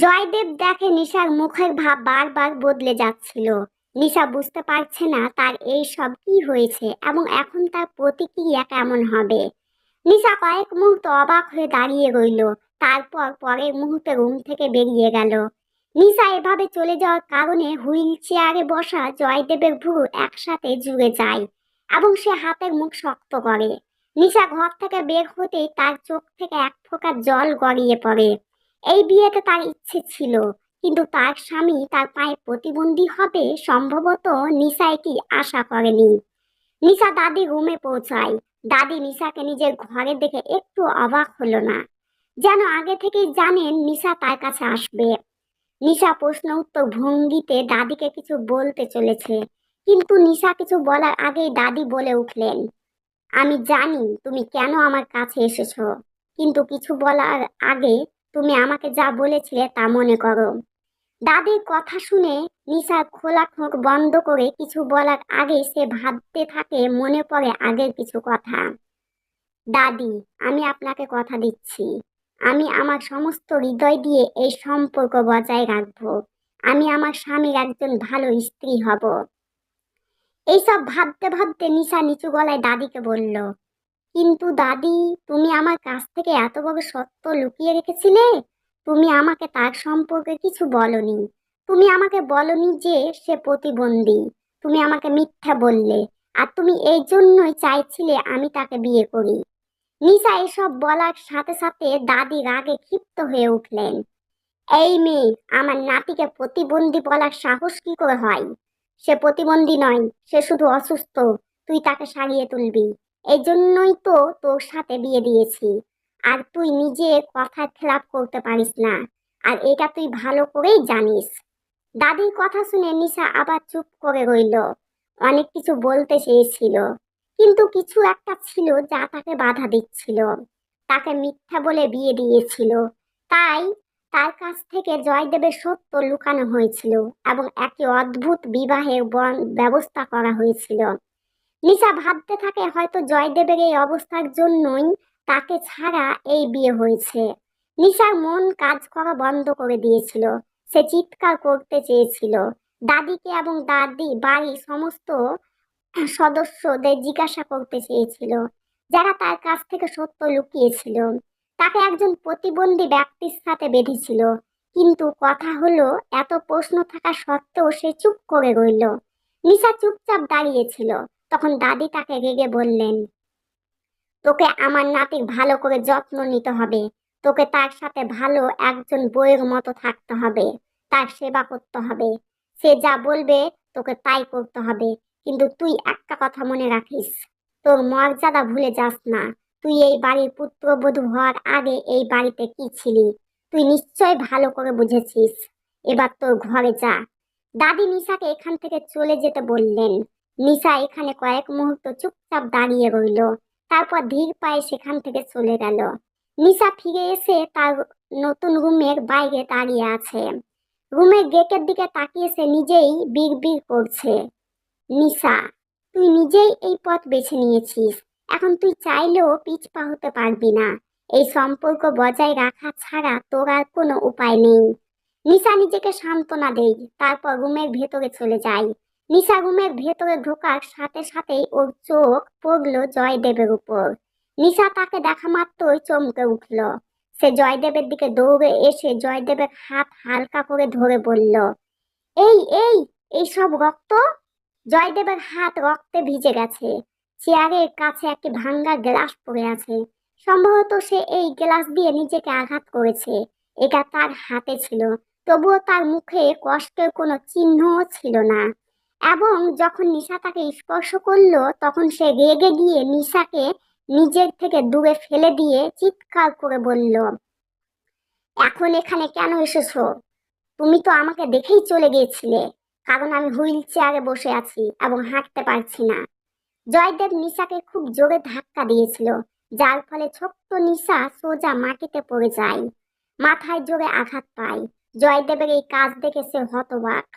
জয়দেব দেখে নিশার মুখের ভাব বারবার বদলে যাচ্ছিল। নিশা বুঝতে পারছে না তার এই সব কি হয়েছে এবং এখন তার প্রতিক্রিয়া কেমন হবে। নিশা কয়েক মুহূর্ত অবাক হয়ে দাঁড়িয়ে রইল, তারপর পরের মুহূর্তে রুম থেকে বেরিয়ে গেল। নিশা এভাবে চলে যাওয়ার কারণে হুইল চেয়ারে বসা জয়দেবের ভ্রু একসাথে জুড়ে যায় এবং সে হাতের মুখ শক্ত করে। নিশা ঘর থেকে বের হতেই তার চোখ থেকে এক ফোঁটা জল গড়িয়ে পড়ে। এই বিয়েতে তার ইচ্ছে ছিল, কিন্তু তার স্বামী তার পায়ে প্রতিবন্ধী হবে সম্ভবত নিশা এটি আশা করেনি। নিশা দাদি রুমে পৌঁছায়। দাদি নিশাকে নিজের ঘরে দেখে একটু অবাক হলো না, যেন আগে থেকেই জানেন নিশা তার কাছে আসবে। নিশা প্রশ্ন উত্তর ভঙ্গিতে দাদিকে কিছু বলতে চলেছে, কিন্তু নিশা কিছু বলার আগেই দাদি বলে উঠলেন, আমি জানি তুমি কেন আমার কাছে এসেছো, কিন্তু কিছু বলার আগে তুমি আমাকে যা বলেছিলে তা মনে করো। দাদির কথা শুনে নিশা খোলা চোখ বন্ধ করে কিছু বলার আগে সে ভাবতে থাকে, মনে পড়ে আগের কিছু কথা। দাদি, আমি আপনাকে কথা দিচ্ছি, আমি আমার সমস্ত হৃদয় দিয়ে এই সম্পর্ক বজায় রাখবো। আমি আমার স্বামীর একজন ভালো স্ত্রী হব। এইসব ভাবতে ভাবতে নিশা নিচু গলায় দাদিকে বলল, কিন্তু দাদি, তুমি আমার কাছ থেকে এত বড় সত্য লুকিয়ে রেখেছিলে। তুমি আমাকে তার সম্পর্কে কিছু বলনি। তুমি আমাকে বলনি যে সে প্রতিবন্ধী। তুমি আমাকে মিথ্যা বললে, আর তুমি এই জন্যই চাইছিলে আমি তাকে বিয়ে করি। নিশা এসব বলার সাথে সাথে দাদি রাগে ক্ষিপ্ত হয়ে উঠলেন। এই মেয়ে, আমার নাতিকে প্রতিবন্ধী বলার সাহস কি করে হয়? সে প্রতিবন্ধী নয়, সে শুধু অসুস্থ। তুই তাকে সারিয়ে তুলবি। এই জন্যই তো তোর সাথে বিয়ে দিয়েছি। আর তুই নিজে কথার খেলাপ করতে পারিস না, আর এটা তুই ভালো করেই জানিস। দাদির কথা শুনে নিশা আবার চুপ করে রইল। অনেক কিছু বলতে চেয়েছিল, কিন্তু কিছু একটা ছিল যা তাকে বাধা দিচ্ছিল। তাকে মিথ্যা বলে বিয়ে দিয়েছিল, তাই তার কাছ থেকে জয়দেবের সত্য লুকানো হয়েছিল এবং একটি অদ্ভুত বিবাহের ব্যবস্থা করা হয়েছিল। নিশা ভাবতে থাকে হয়তো জয়দেবের এই অবস্থার জন্যই তাকে ছাড়া এই বিয়ে হয়েছে। নিশার মন কাজ করা বন্ধ করে দিয়েছিল। সে চিৎকার করতে চেয়েছিল। দাদিকে এবং দাদি বাড়ির সমস্ত সদস্যদের জিজ্ঞাসা করতে চেয়েছিল, যারা তার কাছ থেকে সত্য লুকিয়েছিল। তাকে একজন প্রতিবন্ধী ব্যক্তির সাথে বেঁধেছিল, কিন্তু কথা হলো এত প্রশ্ন থাকা সত্ত্বেও সে চুপ করে রইল। নিশা চুপচাপ দাঁড়িয়েছিল। তখন দাদি তাকে রেগে বললেন, তোকে আমার নাতির ভালো করে যত্ন নিতে হবে। তোকে তার সাথে ভালো একজন বইয়ের মতো থাকতে হবে। তার সেবা করতে হবে। সে যা বলবে তোকে তাই করতে হবে। কিন্তু তুই একটা কথা মনে রাখিস, তোর মর্যাদা ভুলে যাস না। তুই এই বাড়ির পুত্রবধূ হওয়ার আগে এই বাড়িতে কি ছিলি, তুই নিশ্চয় ভালো করে বুঝেছিস। এবার তোর ঘরে যা। দাদি নিশাকে এখান থেকে চলে যেতে বললেন। নিশা এখানে কয়েক মুহূর্ত চুপচাপ দাঁড়িয়ে রইল, তারপর ধীর পায়ে সেখান থেকে চলে গেল। নিশা ফিরে এসে তার নতুন রুমের বাইরে দাঁড়িয়ে আছে। রুমের গেটের দিকে তাকিয়ে সে নিজেই বিড়বিড় করছে, নিশা, তুই নিজেই এই পথ বেছে নিয়েছিস। এখন তুই চাইলেও পিছপা হতে পারবি না। এই সম্পর্ক বজায় রাখা ছাড়া তোর আর কোনো উপায় নেই। নিশা নিজেকে সান্ত্বনা দেই, তারপর রুমের ভেতরে চলে যায়। নিশা রুমের ভেতরে ঢোকার সাথে সাথেই ওর চোখ পড়লো জয়দেবের উপর। নিশা তাকে দেখা মাত্রই চমকে উঠল। সে জয়দেবের দিকে দৌড়ে এসে জয়দেবের হাত হালকা করে ধরে বলল, এই এই এই সব রক্ত। জয়দেবের হাত রক্তে ভিজে গেছে। চেয়ারের কাছে একটি ভাঙ্গা গ্লাস পড়ে আছে। সম্ভবত সে এই গ্লাস দিয়ে নিজেকে আঘাত করেছে। এটা তার হাতে ছিল, তবুও তার মুখে কষ্টের কোনো চিহ্নও ছিল না। এবং যখন নিশা তাকে স্পর্শ করলো, তখন সে রেগে গিয়ে নিশাকে নিজের থেকে দূরে ফেলে দিয়ে চিৎকার করে বলল, এখন এখানে কেন এসেছো? তুমি তো আমাকে দেখেই চলে গিয়েছিলে, কারণ আমি হুইল চেয়ারে বসে আছি এবং হাঁটতে পারছি না। জয়দেব নিশাকে খুব জোরে ধাক্কা দিয়েছিল, যার ফলে ছোট্ট নিশা সোজা মাটিতে পড়ে যায়। মাথায় জোরে আঘাত পায়। জয়দেবের এই কাজ দেখে সে হতবাক।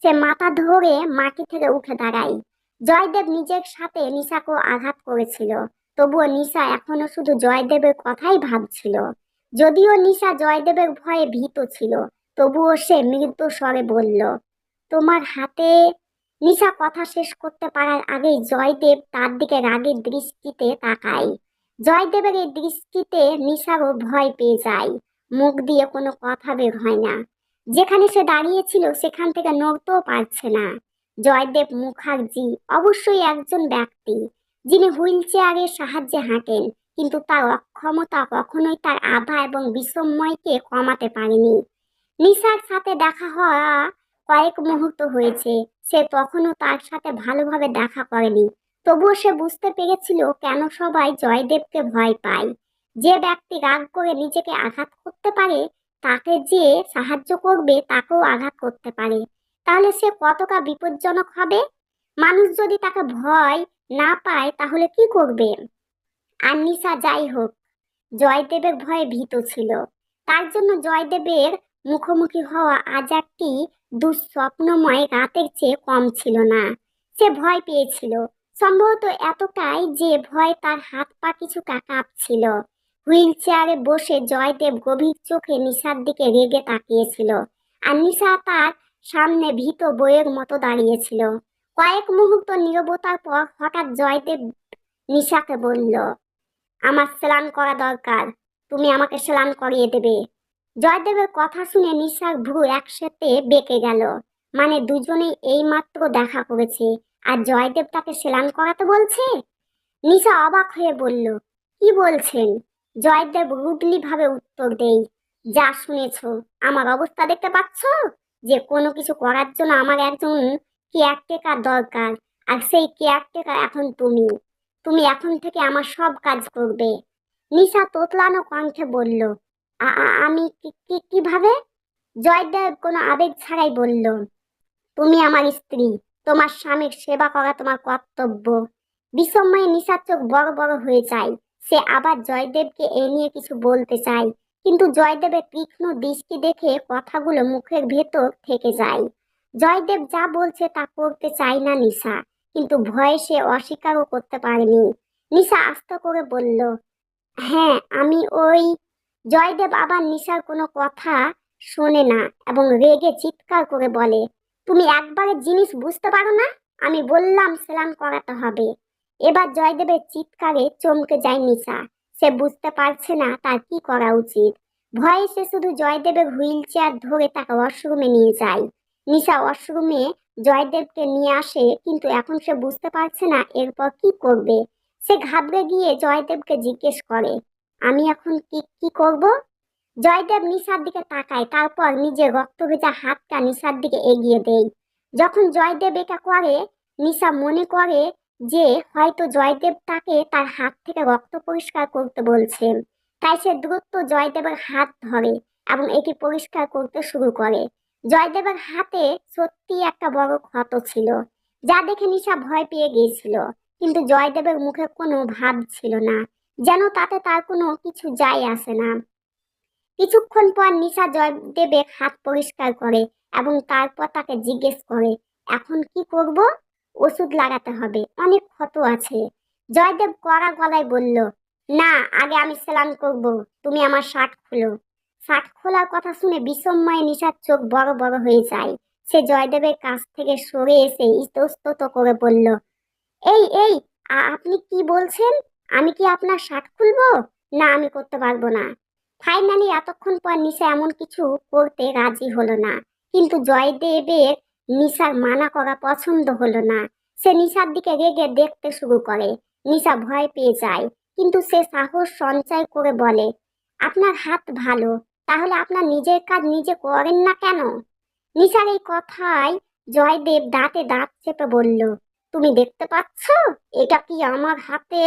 সে মাথা ধরে মাটি থেকে উঠে দাঁড়ায়। জয়দেব নিজের সাথে নিশাকেও আঘাত করেছিল, তবুও নিশা এখনো শুধু জয়দেবের কথাই ভাবছিল। যদিও নিশা জয়দেবের ভয়ে ভীত ছিল, তবুও সে মৃদু স্বরে বলল, তোমার হাতে। নিশা কথা শেষ করতে পারার আগেই জয়দেব তার দিকে রাগের দৃষ্টিতে তাকায়। জয়দেবের এই দৃষ্টিতে নিশারও ভয় পেয়ে যায়। মুখ দিয়ে কোনো কথা বের হয় না। যেখানে সে দাঁড়িয়েছিল সেখান থেকে নড়তেও পারছে না। জয়দেব মুখার্জি অবশ্যই একজন ব্যক্তি যিনি হুইল চেয়ারের সাহায্যে হাঁটেন, কিন্তু তার অক্ষমতা কখনোই তার আভা এবং বিস্ময়কে কমাতে পারেনি। নিশার সাথে দেখা হওয়া কয়েক মুহূর্ত হয়েছে, সে তখনও তার সাথে ভালোভাবে দেখা করেনি। তবুও সে বুঝতে পেরেছিল কেন সবাই জয়দেবকে ভয় পায়। যে ব্যক্তি রাগ করে নিজেকে আঘাত করতে পারে, তাকে যে সাহায্য করবে তাকেও আঘাত করতে পারে। তাহলে সে কতটা বিপজ্জনক হবে? মানুষ যদি তাকে ভয় না পায় তাহলে কি করবে? আর নিশা যাই হোক, জয়দেবের ভয়ে ভীত ছিল। তার জন্য জয়দেবের মুখোমুখি হওয়া আজ একটি দুঃস্বপ্নময় রাতের চেয়ে কম ছিল না। সে ভয় পেয়েছিল, সম্ভবত এতটাই যে ভয় তার হাত পা কিছুটা কাঁপছিল। হুইল চেয়ারে বসে জয়দেব গভীর চোখে নিশার দিকে রেগে তাকিয়েছিল, আর নিশা তার সামনে ভীত বইয়ের মতো দাঁড়িয়েছিল। কয়েক মুহূর্ত নীরবতার পর হঠাৎ জয়দেব নিশাকে বলল, আমার স্নান করা দরকার, তুমি আমাকে স্নান করিয়ে দেবে। জয়দেবের কথা শুনে নিশার ভ্রু একসাথে বেঁকে গেল। মানে দুজনেই এইমাত্র দেখা করেছে, আর জয়দেব তাকে স্নান করাতে বলছে? নিশা অবাক হয়ে বলল, কি বলছেন? জয়দেব রুডলি ভাবে উত্তর দেই, যা শুনেছ। আমার অবস্থা দেখতে পাচ্ছ? যে কোনো কিছু করার জন্য আমার একজন কেয়ারটেকার দরকার, আর সেই কেয়ারটেকার এখন তুমি। তুমি এখন থেকে আমার সব কাজ করবে। নিশা তোতলানো কণ্ঠে বলল, আমি কিভাবে? জয়দেব কোনো আবেগ ছাড়াই বলল, তুমি আমার স্ত্রী, তোমার স্বামীর সেবা করা তোমার কর্তব্য। বিস্ময়ে নিশার চোখ বড় বড় হয়ে যায়। সে আবার জয়দেবকে এ নিয়ে কিছু বলতে চায়, কিন্তু জয়দেবের তীক্ষ্ণ দৃষ্টি দেখে কথাগুলো মুখের ভেতর থেকে যায়। জয়দেব যা বলছে তা করতে চায় না নিশা, কিন্তু ভয়ে সে অস্বীকারও করতে পারেনি। নিশা আস্তে করে বলল, হ্যাঁ আমি ওই। জয়দেব আবার নিশার কোনো কথা শোনে না এবং রেগে চিৎকার করে বলে, তুমি একবারে জিনিস বুঝতে পারো না? আমি বললাম স্নান করাতে হবে। এবার জয়দেবের চিৎকারে চমকে যায় নিশা। সে বুঝতে পারছে না তার কি করা উচিত। ভয়ে সে শুধু জয়দেবের হুইল চেয়ার ধরে তাকে ওয়াশরুমে নিয়ে যায়। নিশা ওয়াশরুমে জয়দেবকে নিয়ে আসে, কিন্তু এখন সে বুঝতে পারছে না এরপর কি করবে। সে ঘাবড়ে গিয়ে জয়দেবকে জিজ্ঞেস করে, আমি এখন কি কি করব? জয়দেব নিশার দিকে তাকায়, তারপর নিজের রক্ত ভেজা হাতটা নিশার দিকে এগিয়ে দেয়। যখন জয়দেব এটা করে, নিশা মনে করে যে হয়তো জয়দেব তাকে তার হাত থেকে রক্ত পরিষ্কার করতে বলছে। তাই সে দ্রুত জয়দেবের হাত ধরে এবং এটি পরিষ্কার করতে শুরু করে। জয়দেবের হাতে সত্যি একটা বড় ক্ষত ছিল, যা দেখে নিশা ভয় পেয়ে গিয়েছিল। কিন্তু জয়দেবের মুখে কোনো ভাব ছিল না, যেন তাতে তার কোনো কিছু যায় আসে না। কিছুক্ষণ পর নিশা জয়দেবের হাত পরিষ্কার করে এবং তারপর তাকে জিজ্ঞেস করে, এখন কি করব? ওষুধ লাগাতে হবে, অনেক ক্ষত আছে। জয়দেব কড়া গলায় বলল, না, আগে আমি স্নান করব। তুমি আমার শার্ট খুলো। শার্ট খোলার কথা শুনে বিস্ময়ে নিশার চোখ বড় বড় হয়ে যায়। সে জয়দেবের কাছ থেকে সরে এসে ইতস্তত করে বলল, এই এই আপনি কি বলছেন? আমি কি আপনার শার্ট খুলবো? না, আমি করতে পারবো না। ফাইনালি এতক্ষণ পর নিশা এমন কিছু করতে রাজি হলো না, কিন্তু জয়দেবের নিশার মানা করা পছন্দ হলো না। সে নিশার দিকে রেগে দেখতে শুরু করে। নিশা ভয় পেয়ে যায়, কিন্তু সে সাহস সঞ্চয় করে বলে, আপনার হাত ভালো, তাহলে আপনার নিজের কাজ নিজে করেন না কেন? নিশার এই কথায় জয়দেব দাঁতে দাঁত চেপে বলল, তুমি দেখতে পাচ্ছ এটা কি আমার হাতে?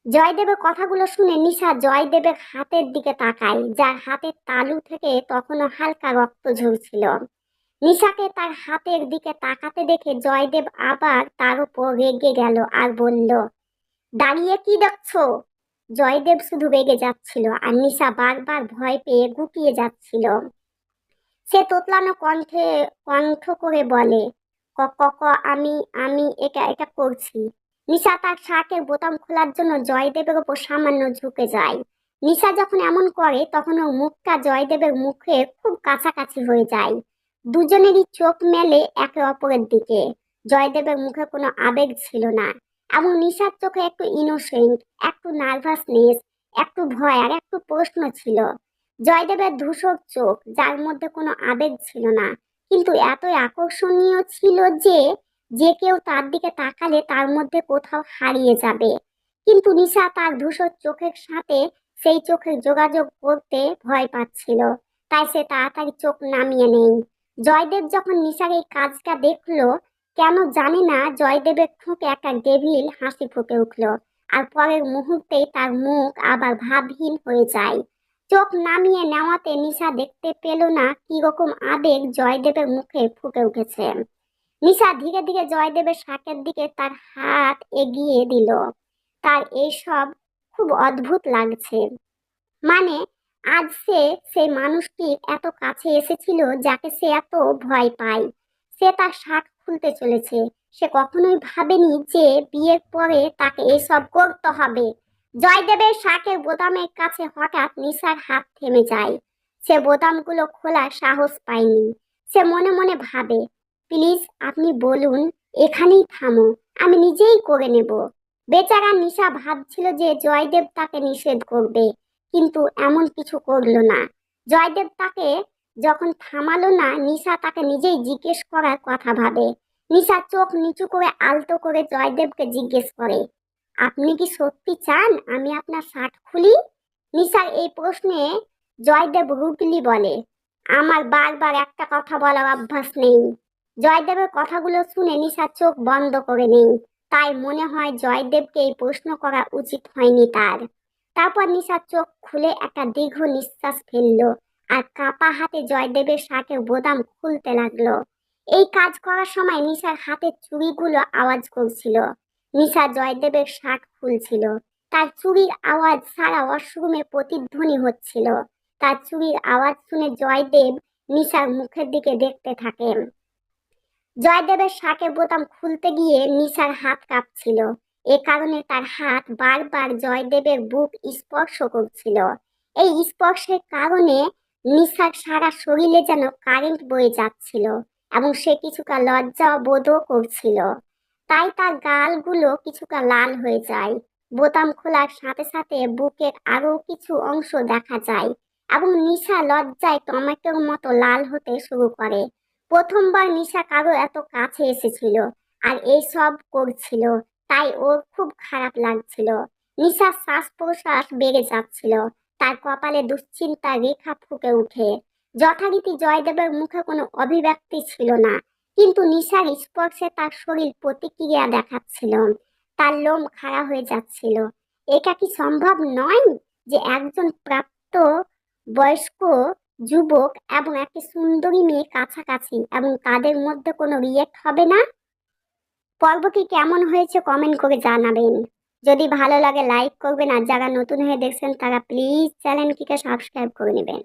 জয়দেবের কথাগুলো শুনে নিশা জয়দেবের হাতের দিকে তাকায়, যার হাতের তালু থেকে তখনও হালকা রক্ত ঝরছিল। নিশাকে তার হাতের দিকে তাকাতে দেখে জয়দেব আবার তার উপর রেগে গেল আর বলল, দাঁড়িয়ে কি দেখছো? জয়দেব শুধু রেগে যাচ্ছিল, আর নিশা বারবার ভয় পেয়ে গুটিয়ে যাচ্ছিল। সে তোতলানো কণ্ঠ করে বলে, ক ক ক আমি আমি এটা এটা করছি। নিশা তার শার্টের বোতাম খোলার জন্য জয়দেবের ওপর সামান্য ঝুঁকে যায়। নিশা যখন এমন করে তখন ওর মুখটা জয়দেবের মুখে খুব কাছাকাছি হয়ে যায়। দুজনেরই চোখ মেলে একে অপরের দিকে। জয়দেবের মুখে কোনো আবেগ ছিল না, এবং নিশার চোখে একটু ইনোসেন্ট, একটু নার্ভাসনেস, একটু ভয় আর একটু প্রশ্ন ছিল। জয়দেবের ধূসর চোখ, যার মধ্যে কোনো আবেগ ছিল না, কিন্তু এতই আকর্ষণীয় ছিল যে যে কেউ তার দিকে তাকালে তার মধ্যে কোথাও হারিয়ে যাবে। কিন্তু নিশা তার ধূসর চোখের সাথে সেই চোখের যোগাযোগ করতে ভয় পাচ্ছিল, তাই সে তাড়াতাড়ি চোখ নামিয়ে নেই। জয়দেব যখন নিশার এই কাজটা দেখলো, কেন জানি না জয়দেবের ঠোঁটে একটা ডেভিল হাসি ফুটে উঠলো, আর পরের মুহূর্তেই তার মুখ আবার ভাবহীন হয়ে যায়। চোখ নামিয়ে নেওয়াতে নিশা দেখতে পেল না কি রকম আবেগ জয়দেবের মুখে ফুটে উঠেছে। নিশা ধীরে ধীরে জয়দেবের শাকের দিকে তার হাত এগিয়ে দিল। তার এইসব খুব অদ্ভুত লাগছে। মানে আজ সে সেই মানুষটির এত কাছে এসেছিল যাকে সে এত ভয় পায়। সে তার শার্ট খুলতে চলেছে। সে কখনোই ভাবেনি যে বিয়ের পরে তাকে এসব করতে হবে। জয়দেবের শাকের বোতামের কাছে হঠাৎ নিশার হাত থেমে যায়। সে বোতামগুলো খোলার সাহস পায়নি। সে মনে মনে ভাবে, প্লিজ আপনি বলুন, এখানেই থামো, আমি নিজেই করে নেব। বেচারা নিশা ভাবছিল যে জয়দেব তাকে নিষেধ করবে, কিন্তু এমন কিছু করলো না। জয়দেব তাকে যখন থামালো না, নিশা তাকে নিজেই জিজ্ঞেস করার কথা ভাবে। নিশা চোখ নিচু করে আলতো করে জয়দেবকে জিজ্ঞেস করে, আপনি কি সত্যি চান আমি আপনার শার্ট খুলি? নিশার এই প্রশ্নে জয়দেব রুটলি বলে, আমার বারবার একটা কথা বলার অভ্যাস নেই। জয়দেবের কথাগুলো শুনে নিশা চোখ বন্ধ করে নেই। তাই মনে হয় জয়দেবকে এই প্রশ্ন করা উচিত হয়নি তার। তারপর নিশা চোখ খুলে একটা দীর্ঘ নিঃশ্বাস ফেললো, আর কাপা হাতে জয়দেবের শার্টের বোতাম খুলতে লাগলো। এই কাজ করার সময় নিশার হাতের চুড়িগুলো আওয়াজ করছিল। নিশা জয়দেবের শার্ট খুলছিল। তার চুড়ির আওয়াজ সারা ওয়াশরুমে প্রতিধ্বনি হচ্ছিল। তার চুড়ির আওয়াজ শুনে জয়দেব নিশার মুখের দিকে দেখতে থাকেন। জয়দেবের শার্টের বোতাম খুলতে গিয়ে নিশার হাত কাঁপছিল। এ কারণে তার হাত বারবার জয়দেবের বুক স্পর্শ করছিল। এই স্পর্শের কারণে নিশার সারা শরীরে যেন কারেন্ট বয়ে যাচ্ছিল, এবং সে কিছুটা লজ্জা বোধও করছিল। তাই তার গালগুলো কিছুটা লাল হয়ে যায়। বোতাম খোলার সাথে সাথে বুকের আরো কিছু অংশ দেখা যায়, এবং নিশা লজ্জায় টমেটোর মতো লাল হতে শুরু করে। প্রথমবার নিশা কারো এত কাছে এসেছিল আর এই সব করছিল, তাই ওর খুব খারাপ লাগছিল। নিশার শ্বাস প্রশ্বাস বেড়ে যাচ্ছিল। তার কপালে দুশ্চিন্তার রেখা ফুটে উঠে। যথারীতি জয়দেবের মুখে কোনো অভিব্যক্তি ছিল না, কিন্তু নিশার স্পর্শে তার শরীর প্রতিক্রিয়া দেখাচ্ছিল। তার লোম খাড়া হয়ে যাচ্ছিল। এটা কি সম্ভব নয় যে একজন প্রাপ্ত বয়স্ক যুবক এবং একটি সুন্দরী মেয়ে কাছাকাছি, এবং তাদের মধ্যে কোনো রিয়েক্ট হবে না? পর্বটি কেমন হয়েছে কমেন্ট করে জানাবেন। যদি ভালো লাগে লাইক করবেন, আর যারা নতুন হয়ে দেখছেন তারা প্লিজ চ্যানেলটিকে সাবস্ক্রাইব করে নেবেন।